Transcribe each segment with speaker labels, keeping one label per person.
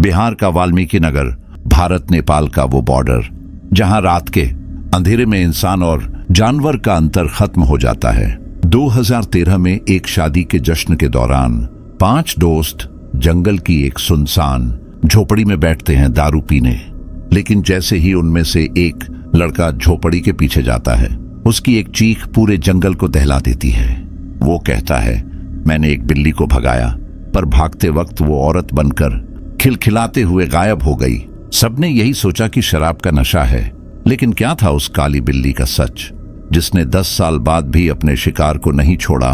Speaker 1: बिहार का वाल्मीकि नगर, भारत नेपाल का वो बॉर्डर जहां रात के अंधेरे में इंसान और जानवर का अंतर खत्म हो जाता है। 2013 में एक शादी के जश्न के दौरान 5 दोस्त जंगल की एक सुनसान झोपड़ी में बैठते हैं दारू पीने। लेकिन जैसे ही उनमें से एक लड़का झोपड़ी के पीछे जाता है, उसकी एक चीख पूरे जंगल को दहला देती है। वो कहता है, मैंने एक बिल्ली को भगाया, पर भागते वक्त वो औरत बनकर खिलखिलाते हुए गायब हो गई। सबने यही सोचा कि शराब का नशा है, लेकिन क्या था उस काली बिल्ली का सच, जिसने 10 साल बाद भी अपने शिकार को नहीं छोड़ा।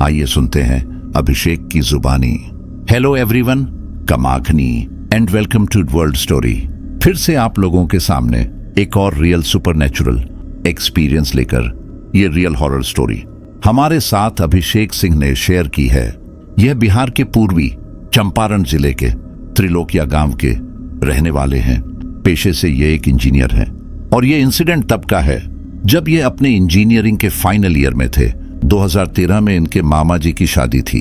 Speaker 1: आइए सुनते हैं अभिषेक की जुबानी। हेलो एवरीवन, कमाखनी and welcome to world story. फिर से आप लोगों के सामने एक और रियल सुपरनैचुरल एक्सपीरियंस लेकर ये रियल हॉरर स्टोरी हमारे साथ अभिषेक सिंह ने शेयर की है। यह बिहार के पूर्वी चंपारण जिले के त्रिलोकिया गांव के रहने वाले हैं। पेशे से ये एक इंजीनियर हैं और ये इंसिडेंट तब का है जब ये अपने इंजीनियरिंग के फाइनल ईयर में थे। 2013 में इनके मामा जी की शादी थी।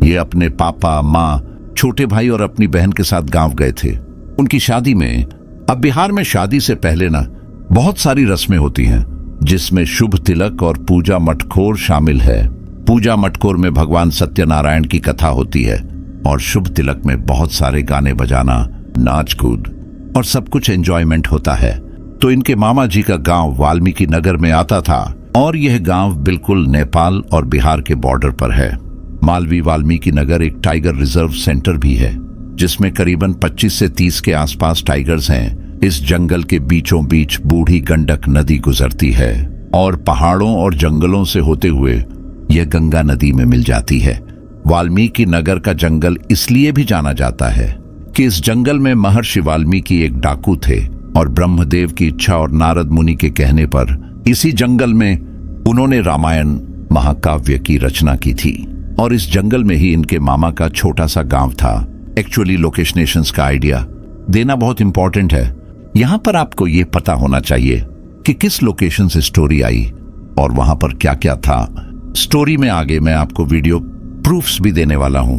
Speaker 1: ये अपने पापा, माँ, छोटे भाई और अपनी बहन के साथ गांव गए थे। उनकी शादी में, अब बिहार में शादी से पहले ना बहुत सारी रस्में होती हैं, जिसमें शुभ तिलक और पूजा मटकोर शामिल है। पूजा मटकोर में भगवान सत्यनारायण की कथा होती है और शुभ तिलक में बहुत सारे गाने बजाना, नाच कूद और सब कुछ एंजॉयमेंट होता है। तो इनके मामा जी का गांव वाल्मीकि नगर में आता था और यह गांव बिल्कुल नेपाल और बिहार के बॉर्डर पर है। मालवी वाल्मीकि नगर एक टाइगर रिजर्व सेंटर भी है, जिसमें करीबन 25 से 30 के आसपास टाइगर्स हैं। इस जंगल के बीचों बीच बूढ़ी गंडक नदी गुजरती है और पहाड़ों और जंगलों से होते हुए यह गंगा नदी में मिल जाती है। वाल्मीकि नगर का जंगल इसलिए भी जाना जाता है कि इस जंगल में महर्षि वाल्मीकि एक डाकू थे और ब्रह्मदेव की इच्छा और नारद मुनि के कहने पर इसी जंगल में उन्होंने रामायण महाकाव्य की रचना की थी। और इस जंगल में ही इनके मामा का छोटा सा गांव था। एक्चुअली लोकेशनेशंस का आइडिया देना बहुत इंपॉर्टेंट है। यहां पर आपको यह पता होना चाहिए कि किस लोकेशन से स्टोरी आई और वहां पर क्या क्या था। स्टोरी में आगे मैं आपको वीडियो प्रूफ्स भी देने वाला हूं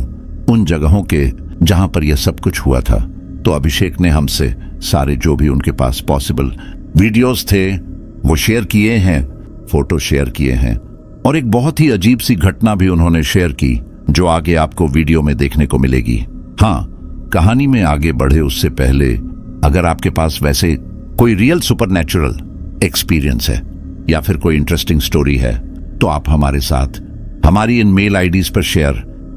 Speaker 1: उन जगहों के जहां पर यह सब कुछ हुआ था। तो अभिषेक ने हमसे सारे जो भी उनके पास पॉसिबल वीडियोस थे वो शेयर किए हैं, फोटो शेयर किए हैं और एक बहुत ही अजीब सी घटना भी उन्होंने शेयर की, जो आगे आपको वीडियो में देखने को मिलेगी। हाँ, कहानी में आगे बढ़े उससे पहले अगर आपके पास वैसे कोई रियल सुपरनैचुरल एक्सपीरियंस है या फिर कोई इंटरेस्टिंग स्टोरी है, तो आप हमारे साथ हमारी इन मेल आईडीज पर शेयर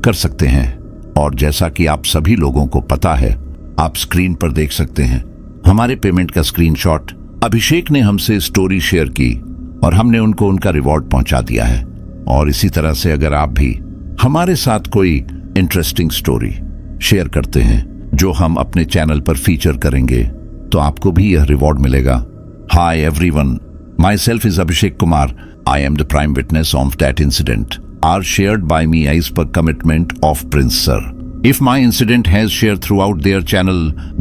Speaker 1: कर सकते हैं। और जैसा कि आप सभी लोगों को पता है, आप स्क्रीन पर देख सकते हैं हमारे पेमेंट का स्क्रीनशॉट। अभिषेक ने हमसे स्टोरी शेयर की और हमने उनको उनका रिवॉर्ड पहुंचा दिया है। और इसी तरह से अगर आप भी हमारे साथ कोई इंटरेस्टिंग स्टोरी शेयर करते हैं जो हम अपने चैनल पर फीचर करेंगे, तो आपको भी यह रिवॉर्ड मिलेगा। Hi everyone, my self is Abhishek Kumar. I am the prime witness of that incident are shared by me as per commitment of Prince Sir. If my incident has shared throughout their channel,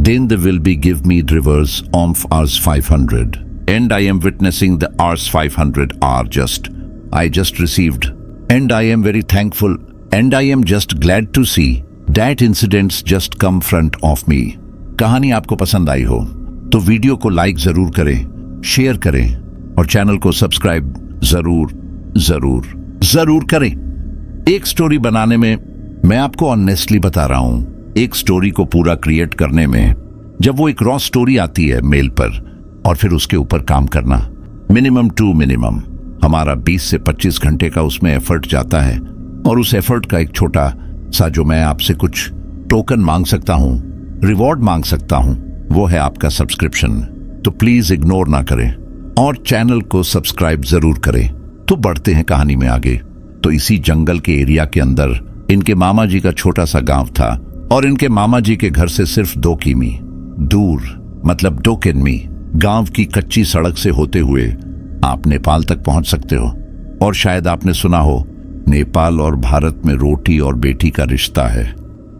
Speaker 1: then they will be give me reverse of Rs 500. And I am witnessing the Rs 500 are I just received. And I am very thankful and I am just glad to see that incidents just come front of me. कहानी आपको पसंद आई हो तो video को like जरूर करें, share करें और चैनल को सब्सक्राइब जरूर करें। एक स्टोरी बनाने में मैं आपको ऑनेस्टली बता रहा हूं, एक स्टोरी को पूरा क्रिएट करने में जब वो एक रॉ स्टोरी आती है मेल पर और फिर उसके ऊपर काम करना मिनिमम हमारा 20 से 25 घंटे का उसमें एफर्ट जाता है। और उस एफर्ट का एक छोटा सा जो मैं आपसे कुछ टोकन मांग सकता हूं, रिवॉर्ड मांग सकता हूं, वो है आपका सब्सक्रिप्शन। तो प्लीज इग्नोर ना करें और चैनल को सब्सक्राइब जरूर करें। तो बढ़ते हैं कहानी में आगे। तो इसी जंगल के एरिया के अंदर इनके मामा जी का छोटा सा गांव था और इनके मामा जी के घर से सिर्फ 2 किमी दूर, मतलब 2 किमी गांव की कच्ची सड़क से होते हुए आप नेपाल तक पहुंच सकते हो। और शायद आपने सुना हो, नेपाल और भारत में रोटी और बेटी का रिश्ता है।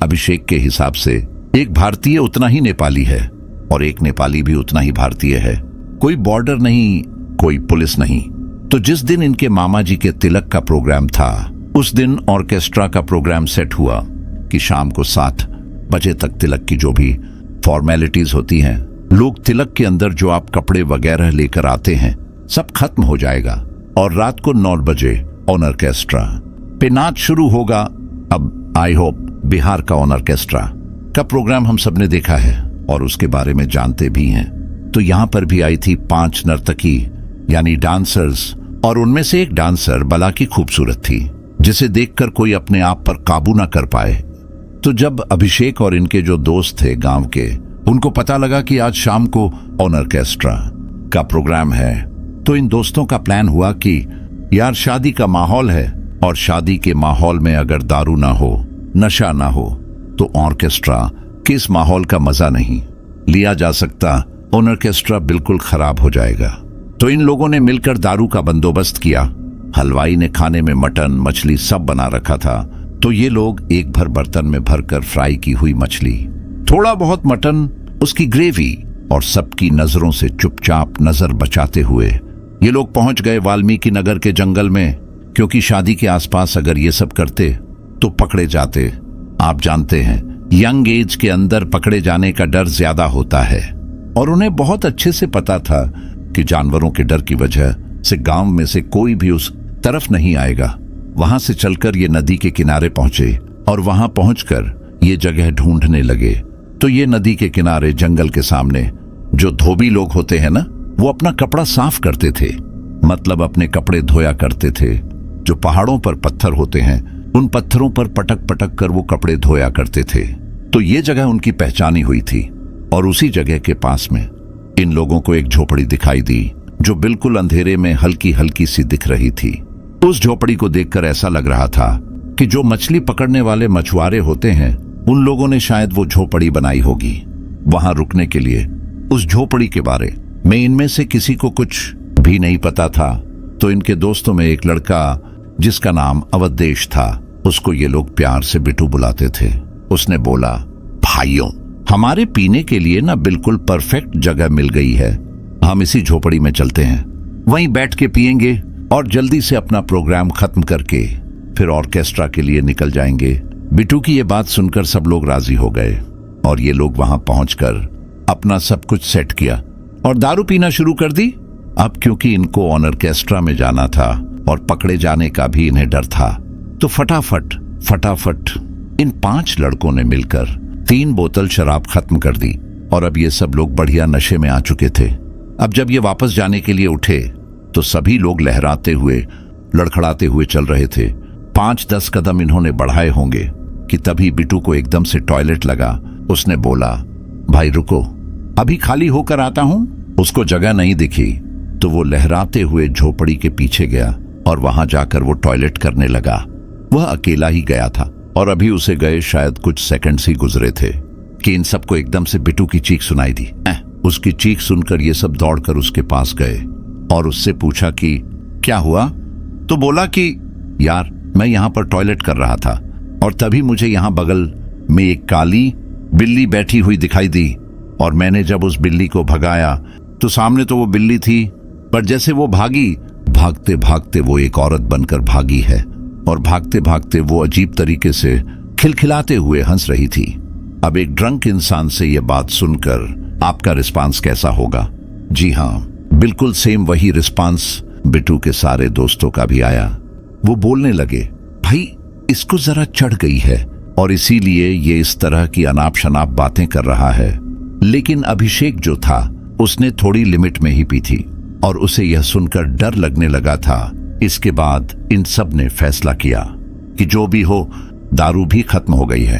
Speaker 1: अभिषेक के हिसाब से एक भारतीय उतना ही नेपाली है और एक नेपाली भी उतना ही भारतीय है। कोई बॉर्डर नहीं, कोई पुलिस नहीं। तो जिस दिन इनके मामा जी के तिलक का प्रोग्राम था, उस दिन ऑर्केस्ट्रा का प्रोग्राम सेट हुआ कि शाम को 7 बजे तक तिलक की जो भी फॉर्मेलिटीज होती हैं, लोग तिलक के अंदर जो आप कपड़े वगैरह लेकर आते हैं सब खत्म हो जाएगा और रात को 9 बजे ऑन ऑर्केस्ट्रा पे नाच शुरू होगा। अब आई होप बिहार का ऑन ऑर्केस्ट्रा का प्रोग्राम हम सबने देखा है और उसके बारे में जानते भी हैं। तो यहाँ पर भी आई थी 5 नर्तकी यानी डांसर्स, और उनमें से एक डांसर बला की खूबसूरत थी जिसे देखकर कोई अपने आप पर काबू ना कर पाए। तो जब अभिषेक और इनके जो दोस्त थे गांव के, उनको पता लगा कि आज शाम को ऑन ऑर्केस्ट्रा का प्रोग्राम है, तो इन दोस्तों का प्लान हुआ कि यार शादी का माहौल है और शादी के माहौल में अगर दारू ना हो, नशा ना हो, तो ऑर्केस्ट्रा के इस माहौल का मजा नहीं लिया जा सकता। ऑन ऑर्केस्ट्रा बिल्कुल खराब हो जाएगा। तो इन लोगों ने मिलकर दारू का बंदोबस्त किया। हलवाई ने खाने में मटन मछली सब बना रखा था, तो ये लोग एक भर बर्तन में भरकर फ्राई की हुई मछली, थोड़ा बहुत मटन, उसकी ग्रेवी और सबकी नजरों से चुपचाप नजर बचाते हुए ये लोग पहुंच गए वाल्मीकि नगर के जंगल में, क्योंकि शादी के आसपास अगर ये सब करते तो पकड़े जाते। आप जानते हैं यंग एज के अंदर पकड़े जाने का डर ज्यादा होता है, और उन्हें बहुत अच्छे से पता था कि जानवरों के डर की वजह से गांव में से कोई भी उस तरफ नहीं आएगा। वहां से चलकर ये नदी के किनारे पहुंचे और वहां पहुंचकर ये जगह ढूंढने लगे। तो ये नदी के किनारे जंगल के सामने जो धोबी लोग होते हैं ना, वो अपना कपड़ा साफ करते थे, मतलब अपने कपड़े धोया करते थे। जो पहाड़ों पर पत्थर होते हैं उन पत्थरों पर पटक पटक कर वो कपड़े धोया करते थे। तो ये जगह उनकी पहचानी हुई थी, और उसी जगह के पास में इन लोगों को एक झोपड़ी दिखाई दी जो बिल्कुल अंधेरे में हल्की हल्की सी दिख रही थी। उस झोपड़ी को देखकर ऐसा लग रहा था कि जो मछली पकड़ने वाले मछुआरे होते हैं उन लोगों ने शायद वो झोपड़ी बनाई होगी वहां रुकने के लिए। उस झोपड़ी के बारे में इनमें से किसी को कुछ भी नहीं पता था। तो इनके दोस्तों में एक लड़का जिसका नाम अवधेश था, उसको ये लोग प्यार से बिट्टू बुलाते थे। उसने बोला, भाइयों हमारे पीने के लिए ना बिल्कुल परफेक्ट जगह मिल गई है, हम इसी झोपड़ी में चलते हैं, वहीं बैठ के पिएंगे और जल्दी से अपना प्रोग्राम खत्म करके फिर ऑर्केस्ट्रा के लिए निकल जाएंगे। बिट्टू की ये बात सुनकर सब लोग राजी हो गए और ये लोग वहां पहुंचकर अपना सब कुछ सेट किया और दारू पीना शुरू कर दी। अब क्योंकि इनको ऑन ऑर्केस्ट्रा में जाना था और पकड़े जाने का भी इन्हें डर था, तो फटाफट इन 5 लड़कों ने मिलकर 3 बोतल शराब खत्म कर दी और अब ये सब लोग बढ़िया नशे में आ चुके थे। अब जब ये वापस जाने के लिए उठे तो सभी लोग लहराते हुए लड़खड़ाते हुए चल रहे थे। 5-10 कदम इन्होंने बढ़ाए होंगे कि तभी बिट्टू को एकदम से टॉयलेट लगा। उसने बोला, भाई रुको, अभी खाली होकर आता हूं। उसको जगह नहीं दिखी तो वो लहराते हुए झोपड़ी के पीछे गया और वहां जाकर वो टॉयलेट करने लगा। वह अकेला ही गया था और अभी उसे गए शायद कुछ सेकंड्स ही गुजरे थे कि इन सबको एकदम से बिट्टू की चीख सुनाई दी। उसकी चीख सुनकर ये सब दौड़कर उसके पास गए और उससे पूछा कि क्या हुआ। तो बोला कि यार मैं यहाँ पर टॉयलेट कर रहा था और तभी मुझे यहाँ बगल में एक काली बिल्ली बैठी हुई दिखाई दी और मैंने जब उस बिल्ली को भगाया तो सामने तो वो बिल्ली थी, पर जैसे वो भागी, भागते भागते वो एक औरत बनकर भागी है और भागते भागते वो अजीब तरीके से खिलखिलाते हुए हंस रही थी। अब एक ड्रंक इंसान से ये बात सुनकर आपका रिस्पांस कैसा होगा? जी हाँ, बिल्कुल सेम वही रिस्पांस बिट्टू के सारे दोस्तों का भी आया। वो बोलने लगे, भाई इसको जरा चढ़ गई है और इसीलिए ये इस तरह की अनाप शनाप बातें कर रहा है। लेकिन अभिषेक जो था उसने थोड़ी लिमिट में ही पी थी और उसे यह सुनकर डर लगने लगा था। इसके बाद इन सब ने फैसला किया कि जो भी हो दारू भी खत्म हो गई है,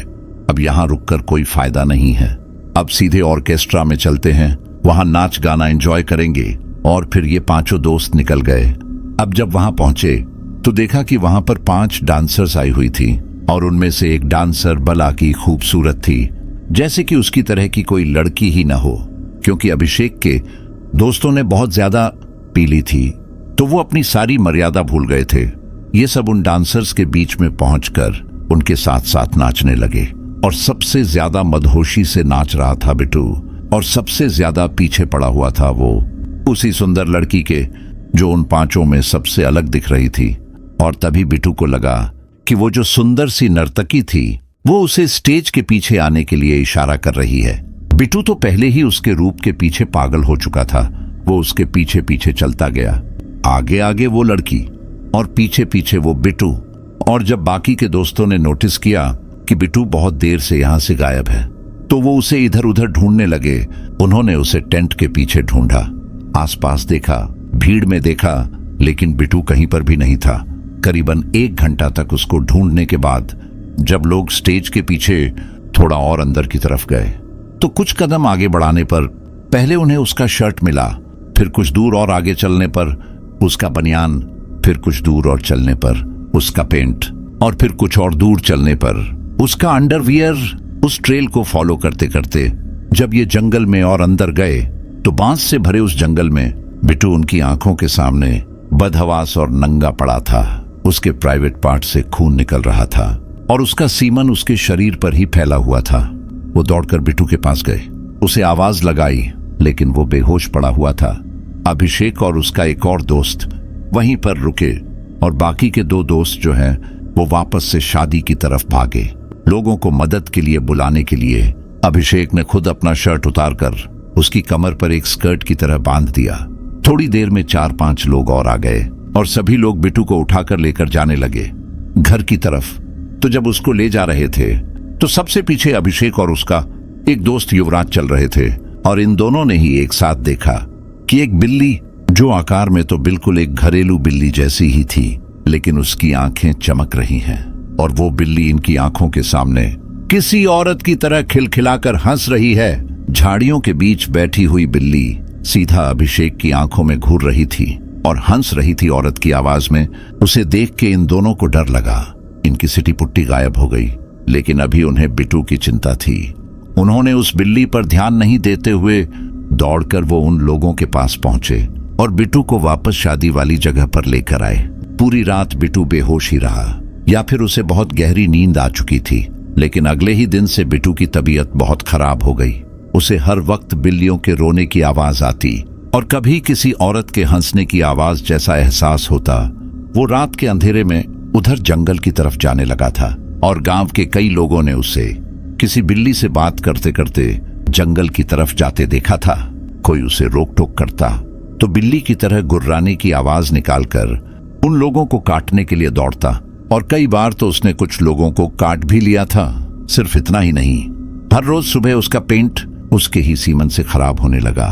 Speaker 1: अब यहाँ रुककर कोई फायदा नहीं है, अब सीधे ऑर्केस्ट्रा में चलते हैं, वहां नाच गाना एंजॉय करेंगे। और फिर ये 5 दोस्त निकल गए। अब जब वहां पहुंचे तो देखा कि वहां पर 5 डांसर्स आई हुई थी और उनमें से एक डांसर बला की खूबसूरत थी, जैसे कि उसकी तरह की कोई लड़की ही ना हो। क्योंकि अभिषेक के दोस्तों ने बहुत ज्यादा पी ली थी तो वो अपनी सारी मर्यादा भूल गए थे। ये सब उन डांसर्स के बीच में पहुंचकर उनके साथ साथ नाचने लगे और सबसे ज्यादा मदहोशी से नाच रहा था बिट्टू और सबसे ज्यादा पीछे पड़ा हुआ था वो उसी सुंदर लड़की के जो उन 5 में सबसे अलग दिख रही थी। और तभी बिट्टू को लगा कि वो जो सुंदर सी नर्तकी थी वो उसे स्टेज के पीछे आने के लिए इशारा कर रही है। बिट्टू तो पहले ही उसके रूप के पीछे पागल हो चुका था। वो उसके पीछे पीछे चलता गया, आगे आगे वो लड़की और पीछे पीछे वो बिट्टू। और जब बाकी के दोस्तों ने नोटिस किया कि बिट्टू बहुत देर से यहां से गायब है, तो वो उसे इधर उधर ढूंढने लगे। उन्होंने उसे टेंट के पीछे ढूंढा, आसपास देखा, भीड़ में देखा, लेकिन बिट्टू कहीं पर भी नहीं था। करीबन 1 घंटा तक उसको ढूंढने के बाद जब लोग स्टेज के पीछे थोड़ा और अंदर की तरफ गए, तो कुछ कदम आगे बढ़ाने पर पहले उन्हें उसका शर्ट मिला, फिर कुछ दूर और आगे चलने पर उसका बनियान, फिर कुछ दूर और चलने पर उसका पेंट, और फिर कुछ और दूर चलने पर उसका अंडरवियर। उस ट्रेल को फॉलो करते करते जब ये जंगल में और अंदर गए, तो बांस से भरे उस जंगल में बिट्टू उनकी आंखों के सामने बदहवास और नंगा पड़ा था। उसके प्राइवेट पार्ट से खून निकल रहा था और उसका सीमन उसके शरीर पर ही फैला हुआ था। वो दौड़कर बिट्टू के पास गए, उसे आवाज लगाई, लेकिन वो बेहोश पड़ा हुआ था। अभिषेक और उसका एक और दोस्त वहीं पर रुके और बाकी के 2 दोस्त जो हैं वो वापस से शादी की तरफ भागे। लोगों को मदद के लिए बुलाने के लिए अभिषेक ने खुद अपना शर्ट उतारकर उसकी कमर पर एक स्कर्ट की तरह बांध दिया। थोड़ी देर में 4-5 लोग और आ गए और सभी लोग बिट्टू को उठाकर लेकर जाने लगे घर की तरफ। तो जब उसको ले जा रहे थे, तो सबसे पीछे अभिषेक और उसका एक दोस्त युवराज चल रहे थे और इन दोनों ने ही एक साथ देखा कि एक बिल्ली, जो आकार में तो बिल्कुल एक घरेलू बिल्ली जैसी ही थी, लेकिन उसकी आंखें चमक रही हैं और वो बिल्ली इनकी आंखों के सामने किसी औरत की तरह खिलखिलाकर हंस रही है। झाड़ियों के बीच बैठी हुई बिल्ली सीधा अभिषेक की आंखों में घूर रही थी और हंस रही थी औरत की आवाज में। उसे देख के इन दोनों को डर लगा। इनकी सिटी पुट्टी गायब हो गई, लेकिन अभी उन्हें बिट्टू की चिंता थी। उन्होंने उस बिल्ली पर ध्यान नहीं देते हुए दौड़कर वो उन लोगों के पास पहुंचे और बिट्टू को वापस शादी वाली जगह पर लेकर आए। पूरी रात बिट्टू बेहोश ही रहा, या फिर उसे बहुत गहरी नींद आ चुकी थी। लेकिन अगले ही दिन से बिट्टू की तबीयत बहुत खराब हो गई। उसे हर वक्त बिल्लियों के रोने की आवाज आती और कभी किसी औरत के हंसने की आवाज जैसा एहसास होता। वो रात के अंधेरे में उधर जंगल की तरफ जाने लगा था और गांव के कई लोगों ने उसे किसी बिल्ली से बात करते करते जंगल की तरफ जाते देखा था। कोई उसे रोक टोक करता तो बिल्ली की तरह गुर्राने की आवाज निकालकर उन लोगों को काटने के लिए दौड़ता, और कई बार तो उसने कुछ लोगों को काट भी लिया था। सिर्फ इतना ही नहीं, हर रोज सुबह उसका पेंट उसके ही सीमन से खराब होने लगा।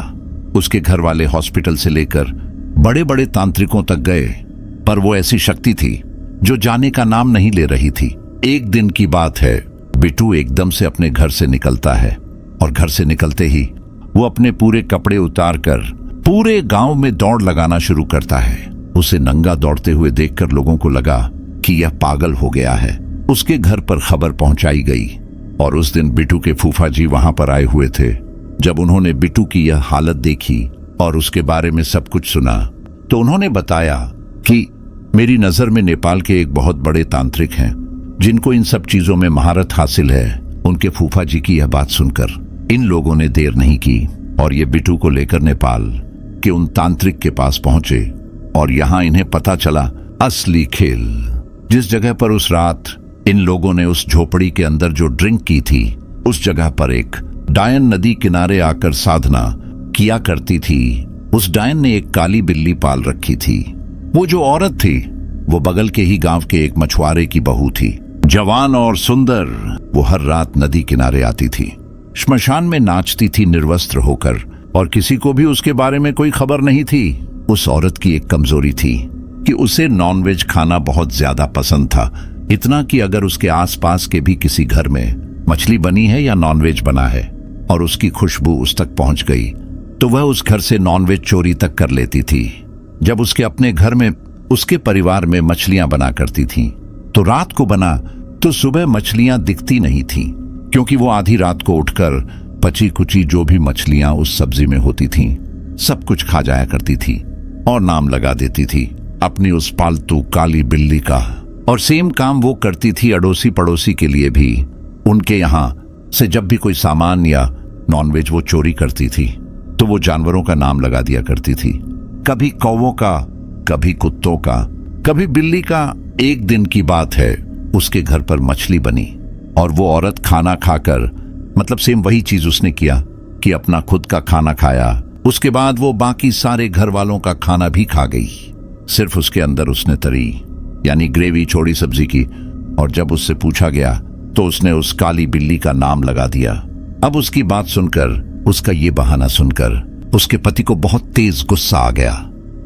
Speaker 1: उसके घर वाले हॉस्पिटल से लेकर बड़े बड़े तांत्रिकों तक गए, पर वो ऐसी शक्ति थी जो जाने का नाम नहीं ले रही थी। एक दिन की बात है, बिट्टू एकदम से अपने घर से निकलता है और घर से निकलते ही वो अपने पूरे कपड़े उतारकर पूरे गांव में दौड़ लगाना शुरू करता है। उसे नंगा दौड़ते हुए देखकर लोगों को लगा कि यह पागल हो गया है। उसके घर पर खबर पहुंचाई गई और उस दिन बिट्टू के फूफा जी वहां पर आए हुए थे। जब उन्होंने बिट्टू की यह हालत देखी और उसके बारे में सब कुछ सुना, तो उन्होंने बताया कि मेरी नजर में नेपाल के एक बहुत बड़े तांत्रिक हैं जिनको इन सब चीजों में महारत हासिल है। उनके फूफा जी की यह बात सुनकर इन लोगों ने देर नहीं की और ये बिट्टू को लेकर नेपाल के उन तांत्रिक के पास पहुंचे। और यहां इन्हें पता चला असली खेल। जिस जगह पर उस रात इन लोगों ने उस झोपड़ी के अंदर जो ड्रिंक की थी, उस जगह पर एक डायन नदी किनारे आकर साधना किया करती थी। उस डायन ने एक काली बिल्ली पाल रखी थी। वो जो औरत थी वो बगल के ही गांव के एक मछुआरे की बहू थी, जवान और सुंदर। वो हर रात नदी किनारे आती थी, श्मशान में नाचती थी निर्वस्त्र होकर, और किसी को भी उसके बारे में कोई खबर नहीं थी। उस औरत की एक कमजोरी थी कि उसे नॉनवेज खाना बहुत ज्यादा पसंद था। इतना कि अगर उसके आसपास के भी किसी घर में मछली बनी है या नॉनवेज बना है और उसकी खुशबू उस तक पहुंच गई, तो वह उस घर से नॉनवेज चोरी तक कर लेती थी। जब उसके अपने घर में उसके परिवार में मछलियां बना करती थीं, तो रात को बना तो सुबह मछलियां दिखती नहीं थीं, क्योंकि वो आधी रात को उठकर पची कुची जो भी मछलियां उस सब्जी में होती थीं, सब कुछ खा जाया करती थी और नाम लगा देती थी अपनी उस पालतू काली बिल्ली का। और सेम काम वो करती थी अड़ोसी पड़ोसी के लिए भी। उनके यहां से जब भी कोई सामान या नॉनवेज वो चोरी करती थी, तो वो जानवरों का नाम लगा दिया करती थी, कभी कौवों का, कभी कुत्तों का, कभी बिल्ली का। एक दिन की बात है, उसके घर पर मछली बनी और वो औरत खाना खाकर, मतलब सेम वही चीज उसने किया, कि अपना खुद का खाना खाया। उसके बाद वो बाकी सारे घर वालों का खाना भी खा गई। सिर्फ उसके अंदर उसने तरी यानी ग्रेवी छोड़ी सब्जी की। और जब उससे पूछा गया तो उसने उस काली बिल्ली का नाम लगा दिया। अब उसकी बात सुनकर, उसका ये बहाना सुनकर उसके पति को बहुत तेज गुस्सा आ गया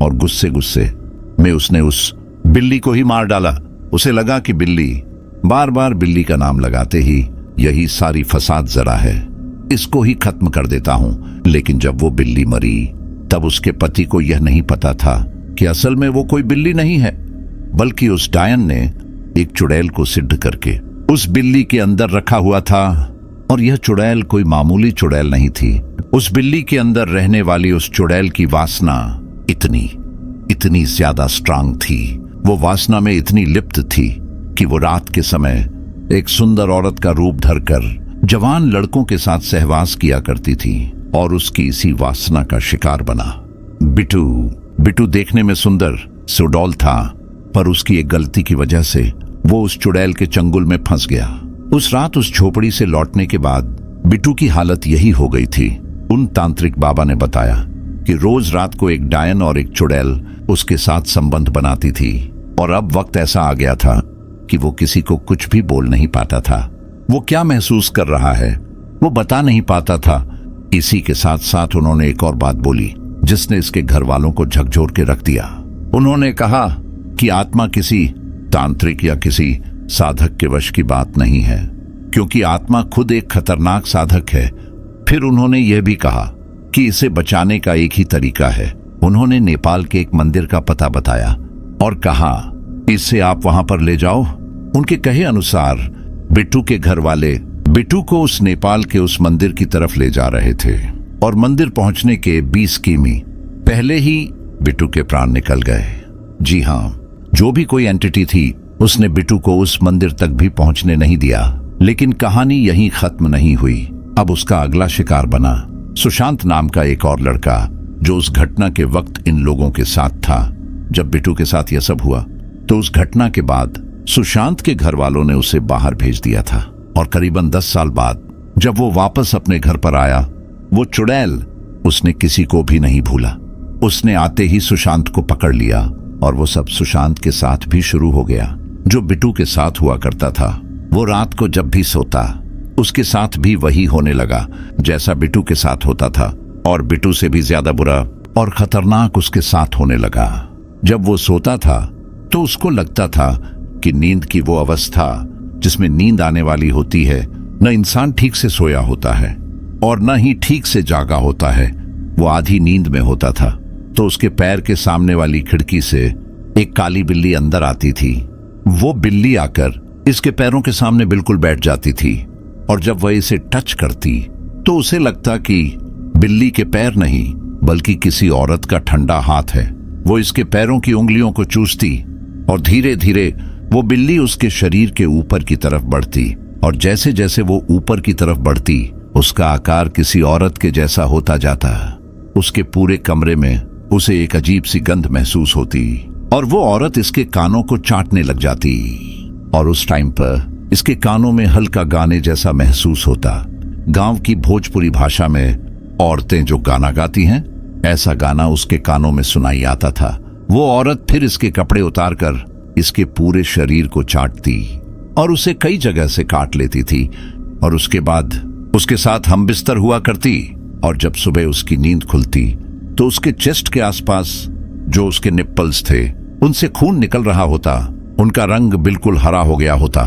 Speaker 1: और गुस्से गुस्से में उसने उस बिल्ली को ही मार डाला। उसे लगा कि बिल्ली, बार बार बिल्ली का नाम लगाते ही यही सारी फसाद जरा है, इसको ही खत्म कर देता हूं। लेकिन जब वो बिल्ली मरी तब उसके पति को यह नहीं पता था कि असल में वो कोई बिल्ली नहीं है, बल्कि उस डायन ने एक चुड़ैल को सिद्ध करके उस बिल्ली के अंदर रखा हुआ था। और यह चुड़ैल कोई मामूली चुड़ैल नहीं थी। उस बिल्ली के अंदर रहने वाली उस चुड़ैल की वासना इतनी ज्यादा स्ट्रांग थी, वो वासना में इतनी लिप्त थी कि वो रात के समय एक सुंदर औरत का रूप धरकर जवान लड़कों के साथ सहवास किया करती थी और उसकी इसी वासना का शिकार बना। बिट्टू देखने में सुंदर सुडौल था, पर उसकी एक गलती की वजह से वो उस चुड़ैल के चंगुल में फंस गया। उस रात उस झोपड़ी से लौटने के बाद बिट्टू की हालत यही हो गई थी। उन तांत्रिक बाबा ने बताया कि रोज रात को एक डायन और एक चुड़ैल उसके साथ संबंध बनाती थी और अब वक्त ऐसा आ गया था कि वो किसी को कुछ भी बोल नहीं पाता था। वो क्या महसूस कर रहा है वो बता नहीं पाता था। इसी के साथ साथ उन्होंने एक और बात बोली जिसने इसके घर वालों को झकझोर के रख दिया। उन्होंने कहा कि आत्मा किसी तांत्रिक या किसी साधक के वश की बात नहीं है, क्योंकि आत्मा खुद एक खतरनाक साधक है। फिर उन्होंने यह भी कहा कि इसे बचाने का एक ही तरीका है। उन्होंने नेपाल के एक मंदिर का पता बताया और कहा इसे आप वहां पर ले जाओ। उनके कहे अनुसार बिट्टू के घर वाले बिट्टू को उस नेपाल के उस मंदिर की तरफ ले जा रहे थे और मंदिर पहुंचने के 20 किमी पहले ही बिट्टू के प्राण निकल गए। जी हाँ, जो भी कोई एंटिटी थी उसने बिट्टू को उस मंदिर तक भी पहुंचने नहीं दिया। लेकिन कहानी यहीं खत्म नहीं हुई। अब उसका अगला शिकार बना सुशांत नाम का एक और लड़का, जो उस घटना के वक्त इन लोगों के साथ था। जब बिट्टू के साथ यह सब हुआ तो उस घटना के बाद सुशांत के घर वालों ने उसे बाहर भेज दिया था और करीबन 10 साल बाद जब वो वापस अपने घर पर आया, वो चुड़ैल उसने किसी को भी नहीं भूला। उसने आते ही सुशांत को पकड़ लिया और वो सब सुशांत के साथ भी शुरू हो गया जो बिट्टू के साथ हुआ करता था। वो रात को जब भी सोता उसके साथ भी वही होने लगा जैसा बिट्टू के साथ होता था, और बिट्टू से भी ज्यादा बुरा और खतरनाक उसके साथ होने लगा। जब वो सोता था तो उसको लगता था कि नींद की वो अवस्था जिसमें नींद आने वाली होती है, न इंसान ठीक से सोया होता है और न ही ठीक से जागा होता है, वो आधी नींद में होता था। तो उसके पैर के सामने वाली खिड़की से एक काली बिल्ली अंदर आती थी। वो बिल्ली आकर इसके पैरों के सामने बिल्कुल बैठ जाती थी और जब वह इसे टच करती तो उसे लगता कि बिल्ली के पैर नहीं बल्कि किसी औरत का ठंडा हाथ है। वो इसके पैरों की उंगलियों को चूसती और धीरे धीरे वो बिल्ली उसके शरीर के ऊपर की तरफ बढ़ती, और जैसे जैसे वो ऊपर की तरफ बढ़ती उसका आकार किसी औरत के जैसा होता जाता। उसके पूरे कमरे में उसे एक अजीब सी गंध महसूस होती और वो औरत इसके कानों को चाटने लग जाती, और उस टाइम पर इसके कानों में हल्का गाने जैसा महसूस होता। गांव की भोजपुरी भाषा में औरतें जो गाना गाती हैं, ऐसा गाना उसके कानों में सुनाई आता था। वो औरत फिर इसके कपड़े उतारकर इसके पूरे शरीर को चाटती और उसे कई जगह से काट लेती थी, और उसके बाद उसके साथ हम बिस्तर हुआ करती। और जब सुबह उसकी नींद खुलती तो उसके चेस्ट के आसपास जो उसके निप्पल्स थे उनसे खून निकल रहा होता, उनका रंग बिल्कुल हरा हो गया होता,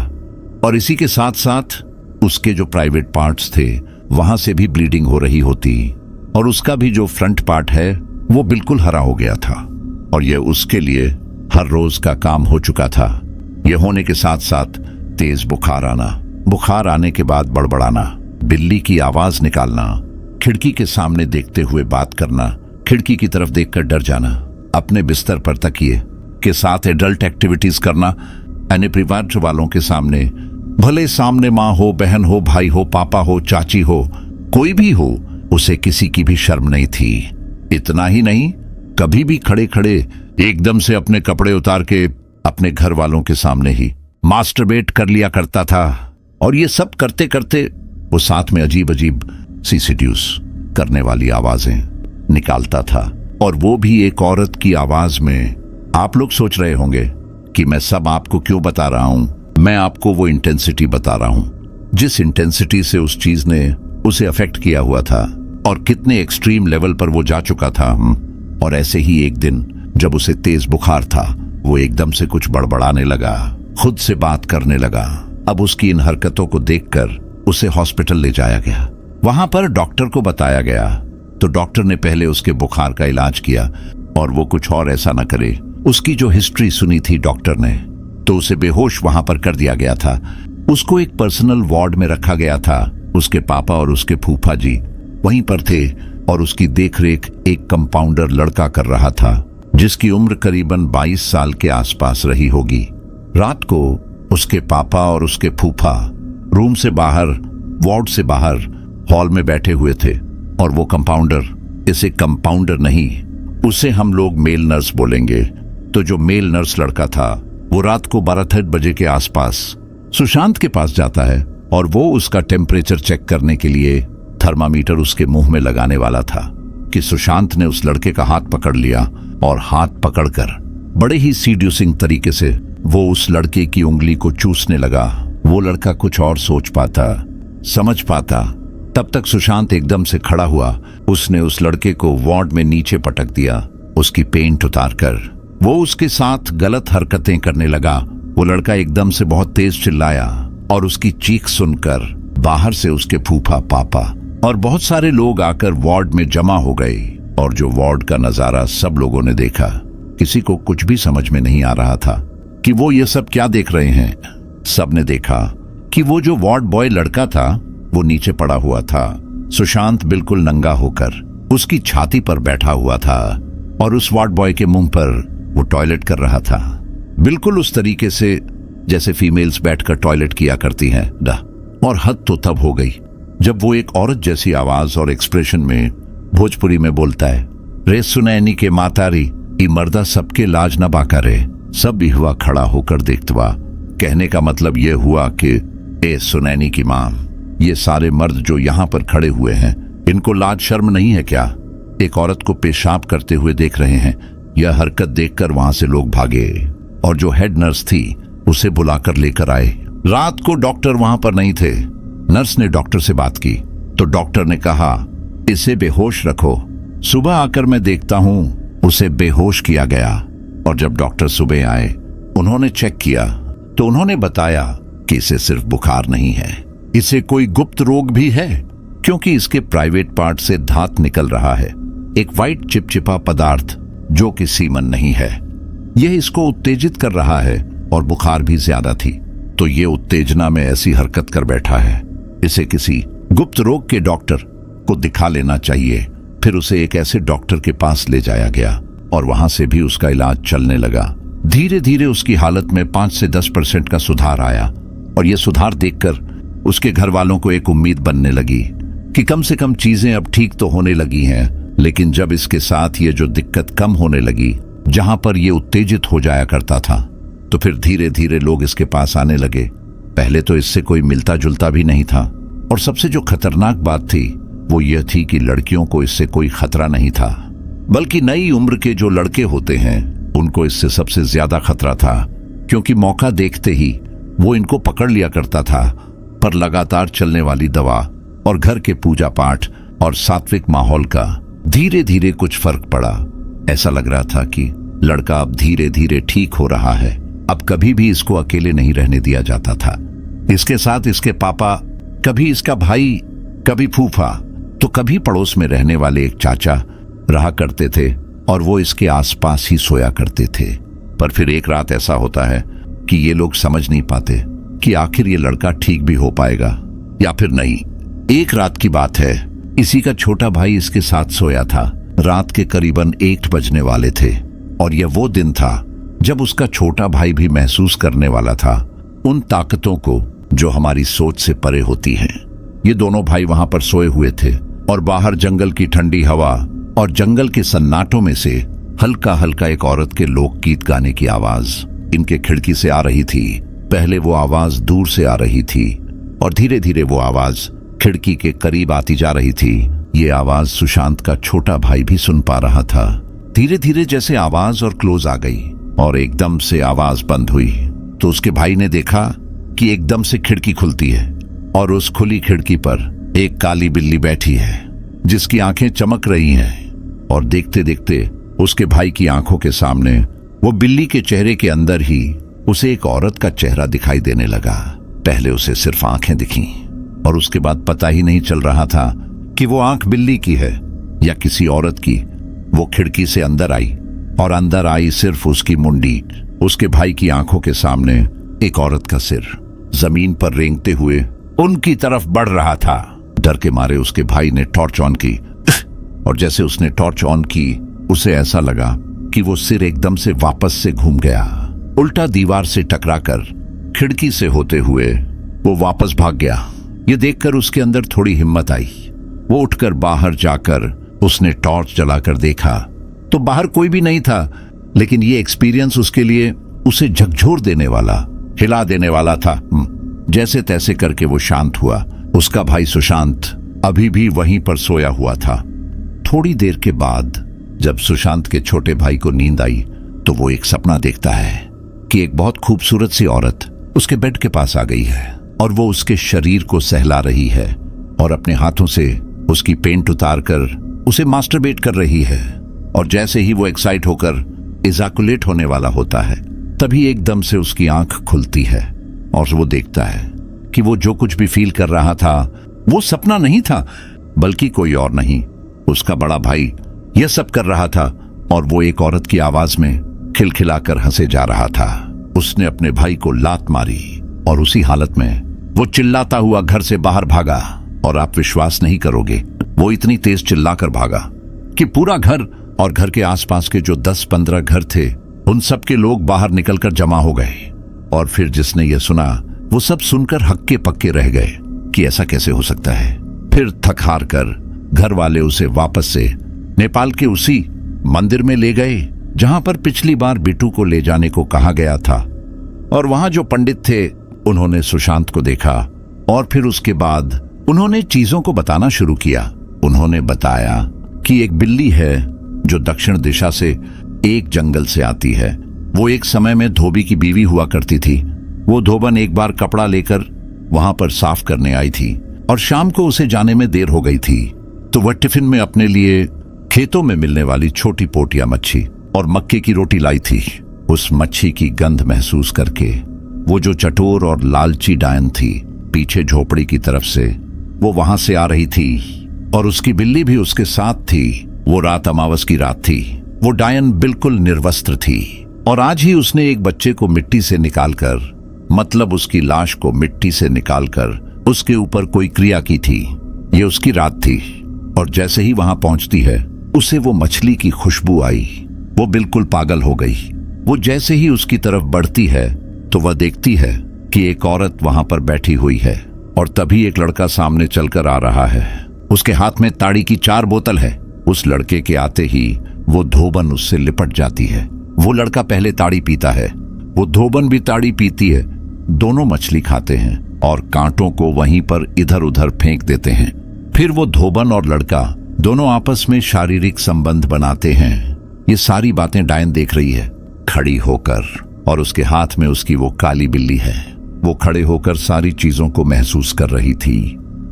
Speaker 1: और इसी के साथ साथ उसके जो प्राइवेट पार्ट्स थे वहां से भी ब्लीडिंग हो रही होती, और उसका भी जो फ्रंट पार्ट है वो बिल्कुल हरा हो गया था। और यह उसके लिए हर रोज का काम हो चुका था। यह होने के साथ साथ तेज बुखार आना, बुखार आने के बाद बड़बड़ाना, बिल्ली की आवाज निकालना, खिड़की के सामने देखते हुए बात करना, खिड़की की तरफ देखकर डर जाना, अपने बिस्तर पर तकिए के साथ एडल्ट एक्टिविटीज करना, यानी परिवार वालों के सामने, भले सामने माँ हो, बहन हो, भाई हो, पापा हो, चाची हो, कोई भी हो, उसे किसी की भी शर्म नहीं थी। इतना ही नहीं, कभी भी खड़े खड़े एकदम से अपने कपड़े उतार के अपने घर वालों के सामने ही मास्टरबेट कर लिया करता था। और ये सब करते करते वो साथ में अजीब अजीब सी सीड्यूस करने वाली आवाजें निकालता था, और वो भी एक औरत की आवाज में। आप लोग सोच रहे होंगे कि मैं सब आपको क्यों बता रहा हूं। मैं आपको वो इंटेंसिटी बता रहा हूं जिस इंटेंसिटी से उस चीज ने उसे अफेक्ट किया हुआ था और कितने एक्सट्रीम लेवल पर वो जा चुका था। और ऐसे ही एक दिन जब उसे तेज बुखार था, वो एकदम से कुछ बड़बड़ाने लगा, खुद से बात करने लगा। अब उसकी इन हरकतों को देखकर उसे हॉस्पिटल ले जाया गया। वहां पर डॉक्टर को बताया गया तो डॉक्टर ने पहले उसके बुखार का इलाज किया, और वो कुछ और ऐसा न करे। उसकी जो हिस्ट्री सुनी थी डॉक्टर ने, तो उसे बेहोश वहां पर कर दिया गया था। उसको एक पर्सनल वार्ड में रखा गया था। उसके पापा और उसके फूफा जी वहीं पर थे, और उसकी देखरेख एक कंपाउंडर लड़का कर रहा था जिसकी उम्र करीबन 22 साल के आसपास रही होगी। रात को उसके पापा और उसके फूफा रूम से बाहर, वार्ड से बाहर हॉल में बैठे हुए थे, और वो कंपाउंडर, इसे कंपाउंडर नहीं, उसे हम लोग मेल नर्स बोलेंगे, तो जो मेल नर्स लड़का था वो रात को 12-13 बजे के आसपास सुशांत के पास जाता है, और वो उसका टेम्परेचर चेक करने के लिए थर्मामीटर उसके मुंह में लगाने वाला था कि सुशांत ने उस लड़के का हाथ पकड़ लिया, और हाथ पकड़कर बड़े ही सीड्यूसिंग तरीके से वो उस लड़के की उंगली को चूसने लगा। वो लड़का कुछ और सोच पाता, समझ पाता, तब तक सुशांत एकदम से खड़ा हुआ। उसने उस लड़के को वार्ड में नीचे पटक दिया, उसकी पेंट उतारकर। वो उसके साथ गलत हरकतें करने लगा। वो लड़का एकदम से बहुत तेज चिल्लाया, और उसकी चीख सुनकर बाहर से उसके फूफा, पापा और बहुत सारे लोग आकर वार्ड में जमा हो गए। और जो वार्ड का नजारा सब लोगों ने देखा, किसी को कुछ भी समझ में नहीं आ रहा था कि वो ये सब क्या देख रहे हैं। सबने देखा कि वो जो वार्ड बॉय लड़का था वो नीचे पड़ा हुआ था। सुशांत बिल्कुल नंगा होकर उसकी छाती पर बैठा हुआ था, और उस वार्ड बॉय के मुंह पर वो टॉयलेट कर रहा था, बिल्कुल उस तरीके से जैसे फीमेल्स बैठकर टॉयलेट किया करती हैं। और हद तो तब हो गई जब वो एक औरत जैसी आवाज और एक्सप्रेशन में भोजपुरी में बोलता है, रे सुनैनी के मातारी ई मर्दा सबके लाज न बाका रे। सब भी हुआ खड़ा होकर देखतवा। कहने का मतलब ये हुआ कि ए सुनैनी की मां, ये सारे मर्द जो यहाँ पर खड़े हुए हैं, इनको लाज शर्म नहीं है क्या? एक औरत को पेशाब करते हुए देख रहे हैं। यह हरकत देखकर वहां से लोग भागे, और जो हेड नर्स थी उसे बुलाकर लेकर आए। रात को डॉक्टर वहां पर नहीं थे। नर्स ने डॉक्टर से बात की तो डॉक्टर ने कहा, इसे बेहोश रखो। सुबह आकर मैं देखता हूं उसे बेहोश किया गया। और जब डॉक्टर सुबह आए, उन्होंने चेक किया तो उन्होंने बताया कि इसे सिर्फ बुखार नहीं है, इसे कोई गुप्त रोग भी है, क्योंकि इसके प्राइवेट पार्ट से धात निकल रहा है, एक वाइट चिपचिपा पदार्थ जो कि सीमन नहीं है। यह इसको उत्तेजित कर रहा है, और बुखार भी ज्यादा थी, तो ये उत्तेजना में ऐसी हरकत कर बैठा है। इसे किसी गुप्त रोग के डॉक्टर को दिखा लेना चाहिए। फिर उसे एक ऐसे डॉक्टर के पास ले जाया गया, और वहां से भी उसका इलाज चलने लगा। धीरे धीरे उसकी हालत में 5 से 10% का सुधार आया, और यह सुधार देखकर उसके घर वालों को एक उम्मीद बनने लगी कि कम से कम चीजें अब ठीक तो होने लगी हैं। लेकिन जब इसके साथ ये जो दिक्कत कम होने लगी, जहां पर ये उत्तेजित हो जाया करता था, तो फिर धीरे धीरे लोग इसके पास आने लगे। पहले तो इससे कोई मिलता जुलता भी नहीं था, और सबसे जो खतरनाक बात थी वो यह थी कि लड़कियों को इससे कोई खतरा नहीं था, बल्कि नई उम्र के जो लड़के होते हैं उनको इससे सबसे ज्यादा खतरा था, क्योंकि मौका देखते ही वो इनको पकड़ लिया करता था। पर लगातार चलने वाली दवा और घर के पूजा पाठ और सात्विक माहौल का धीरे धीरे कुछ फर्क पड़ा। ऐसा लग रहा था कि लड़का अब धीरे धीरे ठीक हो रहा है। अब कभी भी इसको अकेले नहीं रहने दिया जाता था। इसके साथ इसके पापा, कभी इसका भाई, कभी फूफा, तो कभी पड़ोस में रहने वाले एक चाचा रहा करते थे, और वो इसके आसपास ही सोया करते थे। पर फिर एक रात ऐसा होता है कि ये लोग समझ नहीं पाते कि आखिर ये लड़का ठीक भी हो पाएगा या फिर नहीं। एक रात की बात है, इसी का छोटा भाई इसके साथ सोया था। रात के करीबन 1 बजने वाले थे, और यह वो दिन था जब उसका छोटा भाई भी महसूस करने वाला था उन ताकतों को जो हमारी सोच से परे होती हैं। ये दोनों भाई वहां पर सोए हुए थे, और बाहर जंगल की ठंडी हवा और जंगल के सन्नाटों में से हल्का हल्का एक औरत के लोकगीत गाने की आवाज इनके खिड़की से आ रही थी। पहले वो आवाज दूर से आ रही थी, और धीरे धीरे वो आवाज खिड़की के करीब आती जा रही थी। ये आवाज सुशांत का छोटा भाई भी सुन पा रहा था। धीरे धीरे जैसे आवाज और क्लोज आ गई और एकदम से आवाज बंद हुई, तो उसके भाई ने देखा कि एकदम से खिड़की खुलती है और उस खुली खिड़की पर एक काली बिल्ली बैठी है जिसकी आंखें चमक रही हैं। और देखते देखते उसके भाई की आंखों के सामने वो बिल्ली के चेहरे के अंदर ही उसे एक औरत का चेहरा दिखाई देने लगा। पहले उसे सिर्फ आंखें दिखीं और उसके बाद पता ही नहीं चल रहा था कि वो आंख बिल्ली की है या किसी औरत की। वो खिड़की से अंदर आई और अंदर आई सिर्फ उसकी मुंडी। उसके भाई की आंखों के सामने एक औरत का सिर जमीन पर रेंगते हुए उनकी तरफ बढ़ रहा था। डर के मारे उसके भाई ने टॉर्च ऑन की और जैसे उसने टॉर्च ऑन की, उसे ऐसा लगा कि वो सिर एकदम से वापस से घूम गया, उल्टा दीवार से टकराकर खिड़की से होते हुए वो वापस भाग गया। ये देखकर उसके अंदर थोड़ी हिम्मत आई। वो उठकर बाहर जाकर उसने टॉर्च जलाकर देखा तो बाहर कोई भी नहीं था, लेकिन ये एक्सपीरियंस उसके लिए उसे झकझोर देने वाला, हिला देने वाला था। जैसे तैसे करके वो शांत हुआ। उसका भाई सुशांत अभी भी वहीं पर सोया हुआ था। थोड़ी देर के बाद जब सुशांत के छोटे भाई को नींद आई तो वो एक सपना देखता है कि एक बहुत खूबसूरत सी औरत उसके बेड के पास आ गई है और वो उसके शरीर को सहला रही है और अपने हाथों से उसकी पेंट उतारकर उसे मास्टरबेट कर रही है। और जैसे ही वो एक्साइट होकर इजाकुलेट होने वाला होता है, तभी एकदम से उसकी आंख खुलती है और वो देखता है कि वो जो कुछ भी फील कर रहा था वो सपना नहीं था, बल्कि कोई और नहीं, उसका बड़ा भाई यह सब कर रहा था। और वो एक औरत की आवाज में खिलखिलाकर हंसे जा रहा था। उसने अपने भाई को लात मारी और उसी हालत में वो चिल्लाता हुआ घर से बाहर भागा। और आप विश्वास नहीं करोगे, वो इतनी तेज चिल्लाकर भागा कि पूरा घर और घर के आसपास के जो 10-15 घर थे, उन सब के लोग बाहर निकलकर जमा हो गए। और फिर जिसने ये सुना वो सब सुनकर हक्के पक्के रह गए कि ऐसा कैसे हो सकता है। फिर थक हार कर घर वाले उसे वापस से नेपाल के उसी मंदिर में ले गए जहां पर पिछली बार बिट्टू को ले जाने को कहा गया था। और वहां जो पंडित थे उन्होंने सुशांत को देखा और फिर उसके बाद उन्होंने चीजों को बताना शुरू किया। उन्होंने बताया कि एक बिल्ली है जो दक्षिण दिशा से एक जंगल से आती है। वो एक समय में धोबी की बीवी हुआ करती थी। वो धोबन एक बार कपड़ा लेकर वहां पर साफ करने आई थी और शाम को उसे जाने में देर हो गई थी, तो वह टिफिन में अपने लिए खेतों में मिलने वाली छोटी पोटिया मच्छी और मक्के की रोटी लाई थी। उस मच्छी की गंध महसूस करके वो जो चटोर और लालची डायन थी, पीछे झोपड़ी की तरफ से वो वहां से आ रही थी और उसकी बिल्ली भी उसके साथ थी। वो रात अमावस की रात थी। वो डायन बिल्कुल निर्वस्त्र थी और आज ही उसने एक बच्चे को मिट्टी से निकालकर, मतलब उसकी लाश को मिट्टी से निकालकर उसके ऊपर कोई क्रिया की थी। ये उसकी रात थी और जैसे ही वहां पहुंचती है उसे वो मछली की खुशबू आई। वो बिल्कुल पागल हो गई। वो जैसे ही उसकी तरफ बढ़ती है तो वह देखती है कि एक औरत वहां पर बैठी हुई है और तभी एक लड़का सामने चलकर आ रहा है। उसके हाथ में ताड़ी की 4 बोतल है। उस लड़के के आते ही वो धोबन उससे लिपट जाती है। वो लड़का पहले ताड़ी पीता है, वो धोबन भी ताड़ी पीती है। दोनों मछली खाते हैं और कांटों को वहीं पर इधर उधर फेंक देते हैं। फिर वो धोबन और लड़का दोनों आपस में शारीरिक संबंध बनाते हैं। ये सारी बातें डायन देख रही है खड़ी होकर और उसके हाथ में उसकी वो काली बिल्ली है। वो खड़े होकर सारी चीजों को महसूस कर रही थी।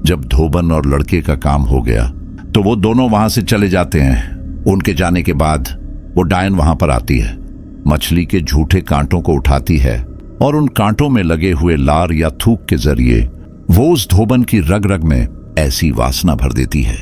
Speaker 1: जब धोबन और लड़के का काम हो गया तो वो दोनों वहां से चले जाते हैं। उनके जाने के बाद वो डायन वहां पर आती है, मछली के झूठे कांटों को उठाती है और उन कांटों में लगे हुए लार या थूक के जरिए वो उस धोबन की रग रग में ऐसी वासना भर देती है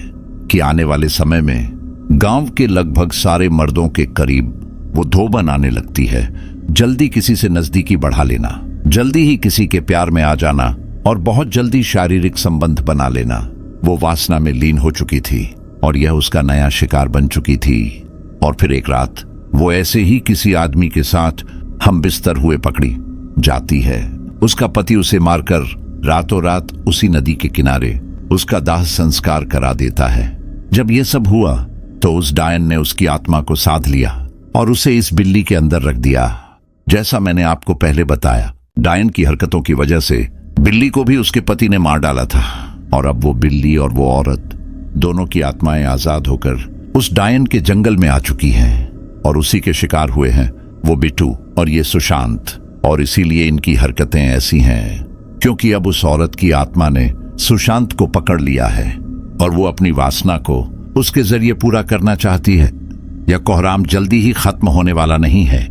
Speaker 1: कि आने वाले समय में गांव के लगभग सारे मर्दों के करीब वो धोबन आने लगती है। जल्दी किसी से नजदीकी बढ़ा लेना, जल्दी ही किसी के प्यार में आ जाना और बहुत जल्दी शारीरिक संबंध बना लेना। वो वासना में लीन हो चुकी थी और यह उसका नया शिकार बन चुकी थी। और फिर एक रात वो ऐसे ही किसी आदमी के साथ हम बिस्तर हुए पकड़ी जाती है। उसका पति उसे मारकर रातों रात उसी नदी के किनारे उसका दाह संस्कार करा देता है। जब यह सब हुआ तो उस डायन ने उसकी आत्मा को साध लिया और उसे इस बिल्ली के अंदर रख दिया। जैसा मैंने आपको पहले बताया, डायन की हरकतों की वजह से बिल्ली को भी उसके पति ने मार डाला था और अब वो बिल्ली और वो औरत दोनों की आत्माएं आजाद होकर उस डायन के जंगल में आ चुकी हैं और उसी के शिकार हुए हैं वो बिट्टू और ये सुशांत। और इसीलिए इनकी हरकतें ऐसी हैं क्योंकि अब उस औरत की आत्मा ने सुशांत को पकड़ लिया है और वो अपनी वासना को उसके जरिए पूरा करना चाहती है। यह कोहराम जल्दी ही खत्म होने वाला नहीं है।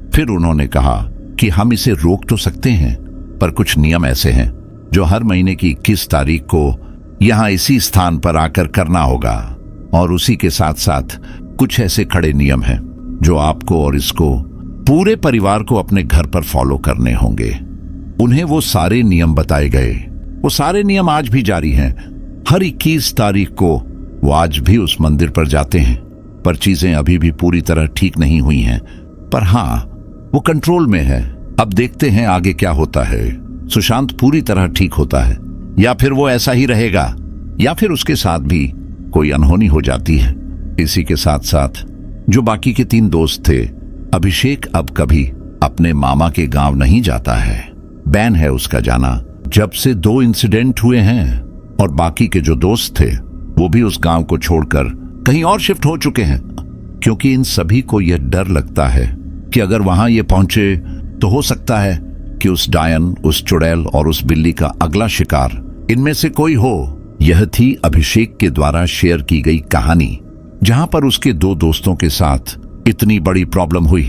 Speaker 1: फिर उन्होंने कहा कि हम इसे रोक तो सकते हैं, पर कुछ नियम ऐसे हैं जो हर महीने की 21 तारीख को यहाँ इसी स्थान पर आकर करना होगा। और उसी के साथ साथ कुछ ऐसे खड़े नियम हैं जो आपको और इसको पूरे परिवार को अपने घर पर फॉलो करने होंगे। उन्हें वो सारे नियम बताए गए। वो सारे नियम आज भी जारी हैं। हर 21 तारीख को वो आज भी उस मंदिर पर जाते हैं, पर चीजें अभी भी पूरी तरह ठीक नहीं हुई हैं। पर हाँ, वो कंट्रोल में है। अब देखते हैं आगे क्या होता है। सुशांत पूरी तरह ठीक होता है या फिर वो ऐसा ही रहेगा, या फिर उसके साथ भी कोई अनहोनी हो जाती है। इसी के साथ साथ जो बाकी के 3 दोस्त थे, अभिषेक अब कभी अपने मामा के गांव नहीं जाता है। बैन है उसका जाना। जब से 2 इंसिडेंट हुए हैं और बाकी के जो दोस्त थे वो भी उस गांव को छोड़कर कहीं और शिफ्ट हो चुके हैं, क्योंकि इन सभी को यह डर लगता है कि अगर वहां ये पहुंचे तो हो सकता है कि उस डायन, उस चुड़ैल और उस बिल्ली का अगला शिकार इनमें से कोई हो। यह थी अभिषेक के द्वारा शेयर की गई कहानी, जहां पर उसके 2 दोस्तों के साथ इतनी बड़ी प्रॉब्लम हुई।